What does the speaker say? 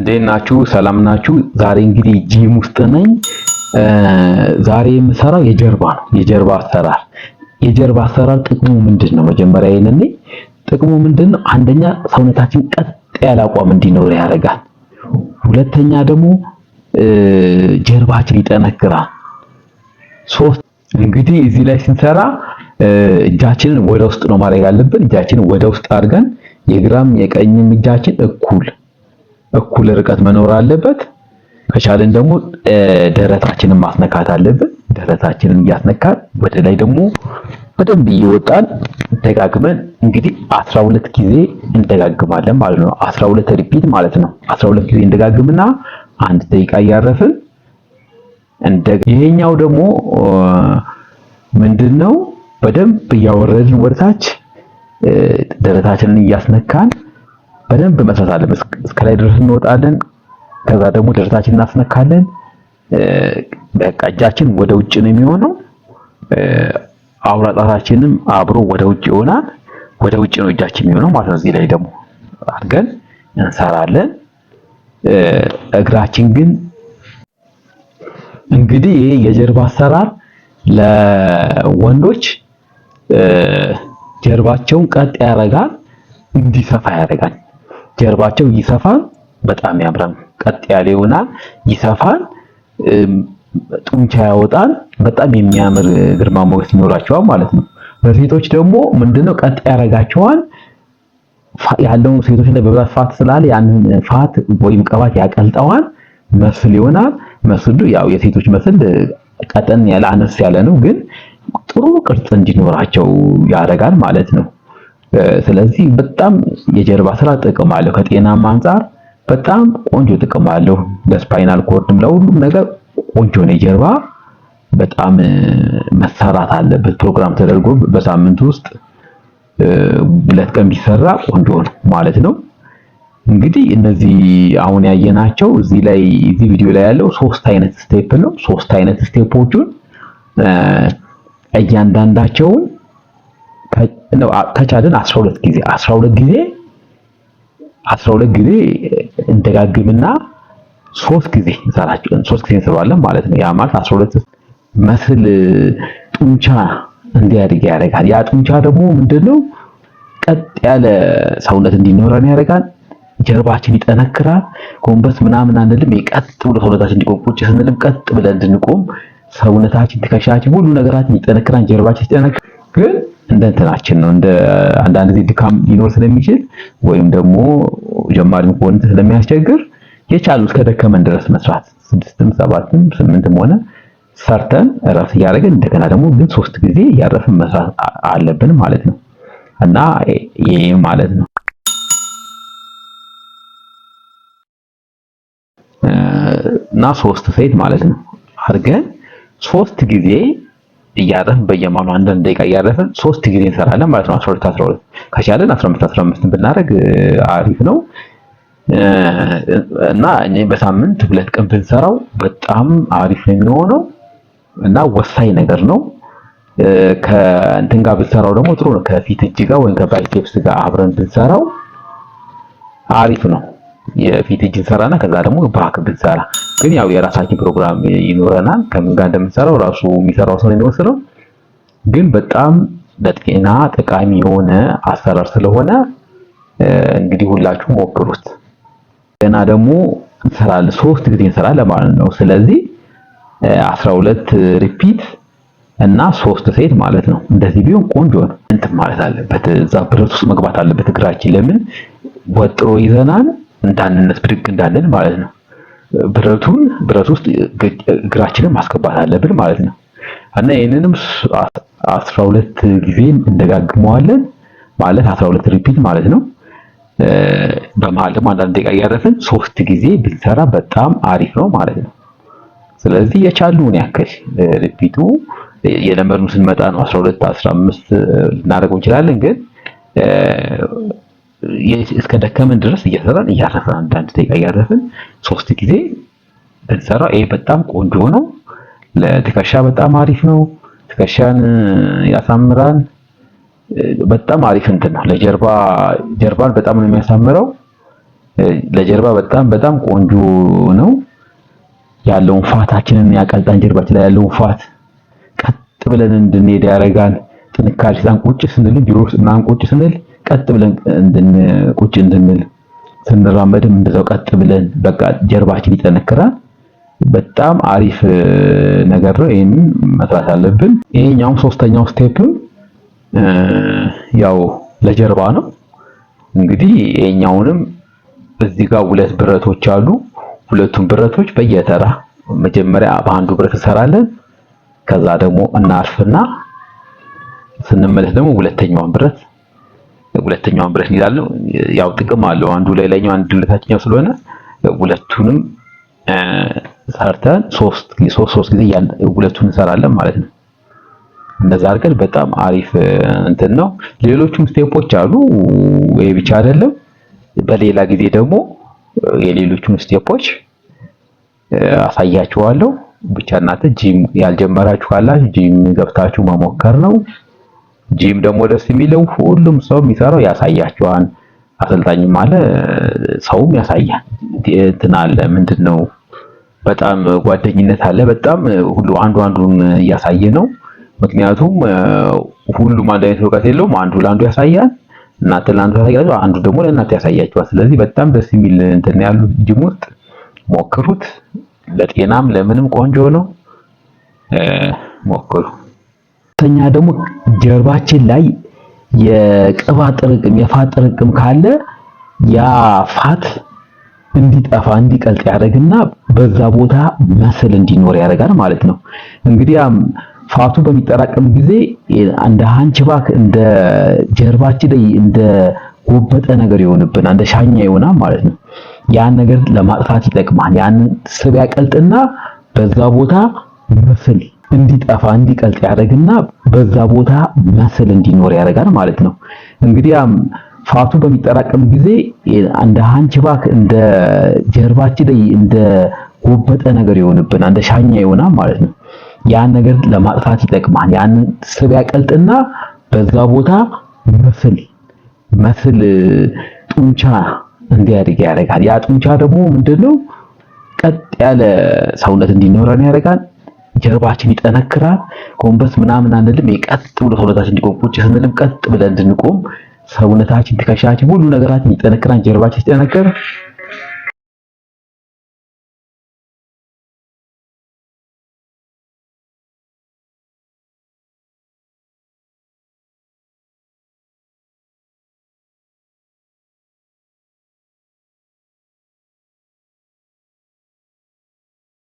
እንዴት ናችሁ? ሰላም ናችሁ? ዛሬ እንግዲህ ጂም ውስጥ ነኝ። ዛሬ የምሰራው የጀርባ ነው። የጀርባ አሰራር ጥቅሙ ምንድነው? መጀመሪያ ይሄንን ጥቅሙ ምንድነው? አንደኛ ሰውነታችን ቀጥ ያለ አቋም እንዲኖር ያደርጋል። ሁለተኛ ደግሞ ጀርባችን ይጠነክራል። ሶስት እንግዲህ እዚህ ላይ ስንሰራ እጃችንን ወደ ውስጥ ነው ማድረግ ያለብን። እጃችንን ወደ ውስጥ አድርገን የግራም የቀኝም እጃችን እኩል ርቀት መኖር አለበት። ከቻለን ደግሞ ደረታችንን ማስነካት አለብን። ደረታችንን እያስነካን ወደ ላይ ደግሞ በደንብ እየወጣን ደጋግመን እንግዲህ 12 ጊዜ እንደጋግማለን ማለት ነው። 12 ሪፒት ማለት ነው። 12 ጊዜ እንደጋግምና 1 ደቂቃ እያረፍን ይሄኛው ደግሞ ምንድነው? በደንብ እያወረድን ወደታች ደረታችንን እያስነካን በደንብ መስራት አለብን። እስከ ላይ ድረስ እንወጣለን። ከዛ ደግሞ ደረታችንን እናስነካለን። በቃ እጃችን ወደ ውጭ ነው የሚሆነው። አውራ ጣታችንም አብሮ ወደ ውጭ ይሆናል። ወደ ውጭ ነው እጃችን የሚሆነው ማለት ነው። እዚህ ላይ ደግሞ አድርገን እንሰራለን። እግራችን ግን እንግዲህ ይሄ የጀርባ አሰራር ለወንዶች ጀርባቸውን ቀጥ ያደርጋል፣ እንዲሰፋ ያደርጋል። ጀርባቸው ይሰፋል፣ በጣም ያምራል። ቀጥ ያለ ይሆናል፣ ይሰፋል፣ ጡንቻ ያወጣል። በጣም የሚያምር ግርማ ሞገስ ይኖራቸዋል ማለት ነው። በሴቶች ደግሞ ምንድነው ቀጥ ያደርጋቸዋል። ያለው ሴቶች ላይ በብዛት ፋት ስላለ ያንን ፋት ወይም ቅባት ያቀልጠዋል፣ መስል ይሆናል። መስሉ ያው የሴቶች መስል ቀጠን ያለ አነስ ያለ ነው፣ ግን ጥሩ ቅርጽ እንዲኖራቸው ያደርጋል ማለት ነው። ስለዚህ በጣም የጀርባ ስራ ጥቅም አለው። ከጤናማ አንፃር በጣም ቆንጆ ጥቅም አለው። ለስፓይናል ኮርድም ለሁሉም ነገር ቆንጆ ነው። የጀርባ በጣም መሰራት አለበት። ፕሮግራም ተደርጎ በሳምንት ውስጥ 2 ቀን ቢሰራ ቆንጆ ነው ማለት ነው። እንግዲህ እነዚህ አሁን ያየናቸው እዚህ ቪዲዮ ላይ ያለው 3 አይነት ስቴፕ ነው። 3 አይነት ስቴፖቹን እያንዳንዳቸውን ከቻልን 12 ጊዜ እንደጋግምና 3 ጊዜ እንሰራለን ማለት ነው። ያ ማለት 12 መስል ጡንቻ እንዲያድግ ያደርጋል። ያ ጡንቻ ደግሞ ምንድነው? ቀጥ ያለ ሰውነት እንዲኖረን ያደርጋል። ጀርባችን ይጠነክራል። ጎንበስ ምናምን አንልም። ቀጥ ብሎ ሰውነታችን እንዲቆም ቁጭ ስንልም ቀጥ ብለን እንድንቆም ሰውነታችን፣ ትከሻችን፣ ሁሉ ነገራችን ይጠነክራል። ጀርባችን ይጠነክራል። ግን እንደ እንትናችን ነው። እንደ አንዳንድ ጊዜ ድካም ሊኖር ስለሚችል ወይም ደግሞ ጀማሪም ከሆነ ስለሚያስቸግር የቻሉ እስከ ደከመን ድረስ መስራት 6ም 7ም 8ም ሆነ ሰርተን እረፍት እያደረግን እንደገና ደግሞ ግን 3 ጊዜ እያረፍን መስራት አለብን ማለት ነው። እና ይሄ ማለት ነው እና 3 ሴት ማለት ነው አድርገን 3 ጊዜ እያረፍን በየማኑ አንዳንድ ደቂቃ እያረፍን 3 ጊዜ እንሰራለን ማለት ነው። 12 ከቻለን 15 ብናደርግ አሪፍ ነው። እና እኔ በሳምንት 2 ቀን ብንሰራው በጣም አሪፍ ነው የሚሆነው እና ወሳኝ ነገር ነው። ከእንትን ጋር ብንሰራው ደግሞ ጥሩ ነው። ከፊት እጅ ጋር ወይም ከባይሴፕስ ጋር አብረን ብንሰራው አሪፍ ነው። የፊት እጅ እንሰራና ከዛ ደግሞ ባክ ብንሰራ ግን ያው የራሳችን ፕሮግራም ይኖረናል። ከምን ጋር እንደምንሰራው ራሱ የሚሰራው ሰው ነው የሚወስነው። ግን በጣም ለጤና ጠቃሚ የሆነ አሰራር ስለሆነ እንግዲህ ሁላችሁ ሞክሩት። ገና ደግሞ እንሰራለን 3 ጊዜ እንሰራለን ማለት ነው። ስለዚህ 12 ሪፒት እና 3 ሴት ማለት ነው። እንደዚህ ቢሆን ቆንጆ ነው። እንትን ማለት አለበት፣ እዛ ብረት ውስጥ መግባት አለበት እግራችን። ለምን ወጥሮ ይዘናል እንዳንነት ብድግ እንዳለን ማለት ነው። ብረት ውስጥ እግራችንን ማስገባት አለብን ማለት ነው። እና ይሄንንም 12 ጊዜ እንደጋግመዋለን ማለት 12 ሪፒት ማለት ነው። በመሃል ደግሞ አንዳንድ ደቂቃ እያረፍን 3 ጊዜ ብንሰራ በጣም አሪፍ ነው ማለት ነው። ስለዚህ የቻሉን ያክል ሪፒቱ የለመድነው ስንመጣ ነው 12 15 ልናደርገው እንችላለን። ግን እስከ ደከመን ድረስ እየሰራን እያረፍን አንዳንድ ደቂቃ እያረፍን 3 ጊዜ ብንሰራ ይሄ በጣም ቆንጆ ነው። ለትከሻ በጣም አሪፍ ነው። ትከሻን ያሳምራል። በጣም አሪፍ እንትን ነው። ጀርባን በጣም ነው የሚያሳምረው። ለጀርባ በጣም ቆንጆ ነው። ያለውን ፋታችንን ያቀልጣን። ጀርባችን ላይ ያለውን ፋት ቀጥ ብለን እንድንሄድ ያደርጋል። ጥንካሬ ሲዛን ቁጭ ስንል ቢሮ ውስጥ ምናምን ቁጭ ስንል ቀጥ ብለን ቁጭ እንድንል፣ ስንራመድም እንደዛው ቀጥ ብለን በቃ ጀርባችን ይጠነክራል። በጣም አሪፍ ነገር ነው። ይሄንን መስራት አለብን። ይሄኛውም ሶስተኛው ስቴፕም ያው ለጀርባ ነው። እንግዲህ ይሄኛውንም እዚህ ጋር ሁለት ብረቶች አሉ። ሁለቱም ብረቶች በየተራ መጀመሪያ በአንዱ ብረት እንሰራለን። ከዛ ደግሞ እናርፍና ስንመለስ ደግሞ ሁለተኛውን ብረት እንይዛለን። ያው ጥቅም አለው። አንዱ ላይ ላይኛው አንዱ ለታችኛው ስለሆነ ሁለቱንም ሰርተን ሶስት ጊዜ ሁለቱን እንሰራለን ማለት ነው። እንደዛ አድርገን በጣም አሪፍ እንትን ነው። ሌሎችም ስቴፖች አሉ። ወይ ብቻ አይደለም። በሌላ ጊዜ ደግሞ የሌሎቹን ስቴፖች አሳያችኋለሁ። ብቻ እናንተ ጂም ያልጀመራችሁ ካላችሁ ጂም ገብታችሁ መሞከር ነው። ጂም ደግሞ ደስ የሚለው ሁሉም ሰው የሚሰራው ያሳያችኋል። አሰልጣኝም አለ፣ ሰውም ያሳያል። እንትን አለ ምንድነው በጣም ጓደኝነት አለ። በጣም ሁሉ አንዱን እያሳየ ነው። ምክንያቱም ሁሉም አንድ አይነት እውቀት የለውም። አንዱ ለአንዱ ያሳያል። እናንተ ለአንዱ ያሳያችሁ፣ አንዱ ደግሞ ለእናንተ ያሳያችኋል። ስለዚህ በጣም ደስ የሚል እንትን ያሉት ጂም ውስጥ ሞክሩት። ለጤናም ለምንም ቆንጆ ነው። ሞክሩ። ተኛ ደግሞ ጀርባችን ላይ የቅባት ጥርቅም የፋት ጥርቅም ካለ ያ ፋት እንዲጠፋ እንዲቀልጥ ያደርግና በዛ ቦታ መስል እንዲኖር ያደርጋል ማለት ነው። እንግዲህ ፋቱ በሚጠራቀም ጊዜ እንደ ሃንችባክ እንደ ጀርባችን ላይ እንደ ጎበጠ ነገር ይሆንብናል፣ እንደ ሻኛ ይሆናል ማለት ነው። ያን ነገር ለማጥፋት ይጠቅማል። ያን ስብ ያቀልጥና በዛ ቦታ መስል እንዲጠፋ እንዲቀልጥ ያደርግና በዛ ቦታ መስል እንዲኖር ያደርጋል ማለት ነው። እንግዲህ ፋቱ በሚጠራቀም ጊዜ እንደ ሃንችባክ እንደ ጀርባችን ላይ እንደ ጎበጠ ነገር ይሆንብናል፣ እንደ ሻኛ ይሆናል ማለት ነው። ያን ነገር ለማጥፋት ይጠቅማል። ያን ስብ ያቀልጥና በዛ ቦታ መስል ጡንቻ እንዲያድግ ያደርጋል። ያ ጡንቻ ደግሞ ምንድነው ቀጥ ያለ ሰውነት እንዲኖረን ያደርጋል። ጀርባችን ይጠነክራል። ጎንበስ ምናምን አንልም። ቀጥ ብሎ ሰውነታችን እንዲቆም ቁጭ ስንልም ቀጥ ብለን እንድንቆም ሰውነታችን፣ ትከሻችን፣ ሁሉ ነገራችን ይጠነክራል። ጀርባችን ሲጠነክር